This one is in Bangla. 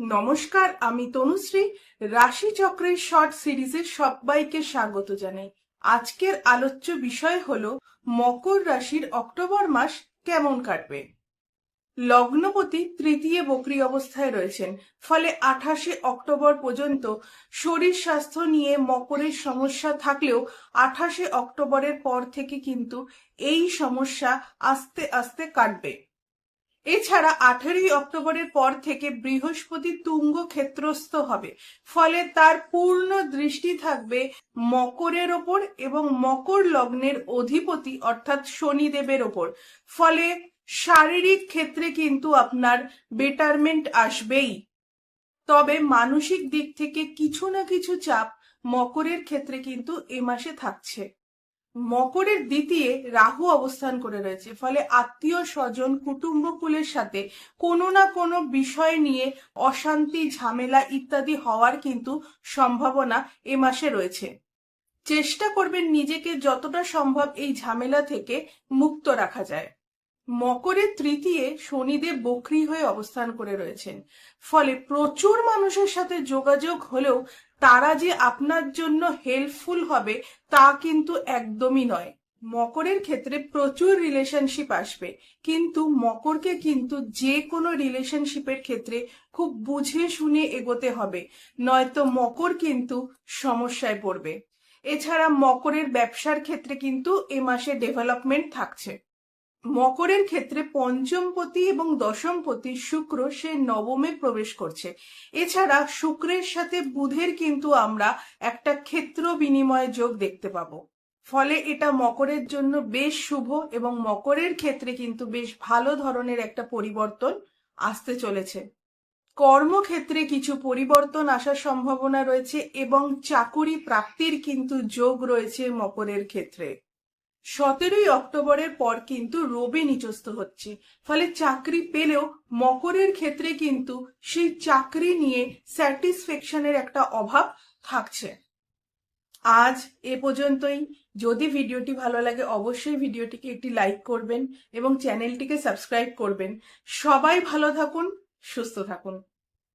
নমস্কার, আমি তনুশ্রী। রাশিচক্রের শর্ট সিরিজে সবাইকে স্বাগত জানাই। আজকের আলোচ্য বিষয় হলো মকর রাশির অক্টোবর মাস কেমন কাটবে। লগ্নপতি তৃতীয় বক্রী অবস্থায় রয়েছেন, ফলে 28শে অক্টোবর পর্যন্ত শরীর স্বাস্থ্য নিয়ে মকরের সমস্যা থাকলেও 28শে অক্টোবরের পর থেকে কিন্তু এই সমস্যা আস্তে আস্তে কাটবে। এছাড়া 18ই অক্টোবরের পর থেকে বৃহস্পতি তুঙ্গ ক্ষেত্রস্থ হবে, ফলে তার পূর্ণ দৃষ্টি থাকবে মকরের ওপর এবং মকর লগ্নের অধিপতি অর্থাৎ শনিদেবের ওপর। ফলে শারীরিক ক্ষেত্রে কিন্তু আপনার বেটারমেন্ট আসবেই, তবে মানসিক দিক থেকে কিছু না কিছু চাপ মকরের ক্ষেত্রে কিন্তু এ মাসে থাকছে। মকরের দ্বিতীয় রাহু অবস্থান করে রয়েছে, ফলে আত্মীয় স্বজন কুটুম্বকুলের সাথে কোনো না কোনো বিষয় নিয়ে অশান্তি ঝামেলা ইত্যাদি হওয়ার কিন্তু সম্ভাবনা এ মাসে রয়েছে। চেষ্টা করবেন নিজেকে যতটা সম্ভব এই ঝামেলা থেকে মুক্ত রাখা যায়। মকরের তৃতীয় শনিদেব বক্রী হয়ে অবস্থান করে রয়েছেন, ফলে প্রচুর মানুষের সাথে যোগাযোগ হলেও তারা যে আপনার জন্য হেল্পফুল হবে তা কিন্তু একদমই নয়। মকরের ক্ষেত্রে প্রচুর রিলেশনশিপ আসবে, কিন্তু মকরকে কিন্তু যে কোনো রিলেশনশিপের ক্ষেত্রে খুব বুঝে শুনে এগোতে হবে, নয়তো মকর কিন্তু সমস্যায় পড়বে। এছাড়া মকরের ব্যবসার ক্ষেত্রে কিন্তু এ মাসে ডেভেলপমেন্ট থাকছে। মকরের ক্ষেত্রে পঞ্চমপতি এবং দশমপতি শুক্র সে নবমে প্রবেশ করছে। এছাড়া শুক্রের সাথে বুধের কিন্তু আমরা একটা ক্ষেত্র বিনিময় যোগ দেখতে পাবো, ফলে এটা মকরের জন্য বেশ শুভ এবং মকরের ক্ষেত্রে কিন্তু বেশ ভালো ধরনের একটা পরিবর্তন আসতে চলেছে। কর্মক্ষেত্রে কিছু পরিবর্তন আসার সম্ভাবনা রয়েছে এবং চাকুরি প্রাপ্তির কিন্তু যোগ রয়েছে মকরের ক্ষেত্রে। 17ই অক্টোবরের পর কিন্তু রবি নিচস্থ হচ্ছে, ফলে চাকরি পেলেও মকরের ক্ষেত্রে কিন্তু সেই চাকরি নিয়ে স্যাটিসফ্যাকশনের একটা অভাব থাকছে। আজ এ পর্যন্তই। যদি ভিডিওটি ভালো লাগে অবশ্যই ভিডিওটিকে একটি লাইক করবেন এবং চ্যানেলটিকে সাবস্ক্রাইব করবেন। সবাই ভালো থাকুন, সুস্থ থাকুন।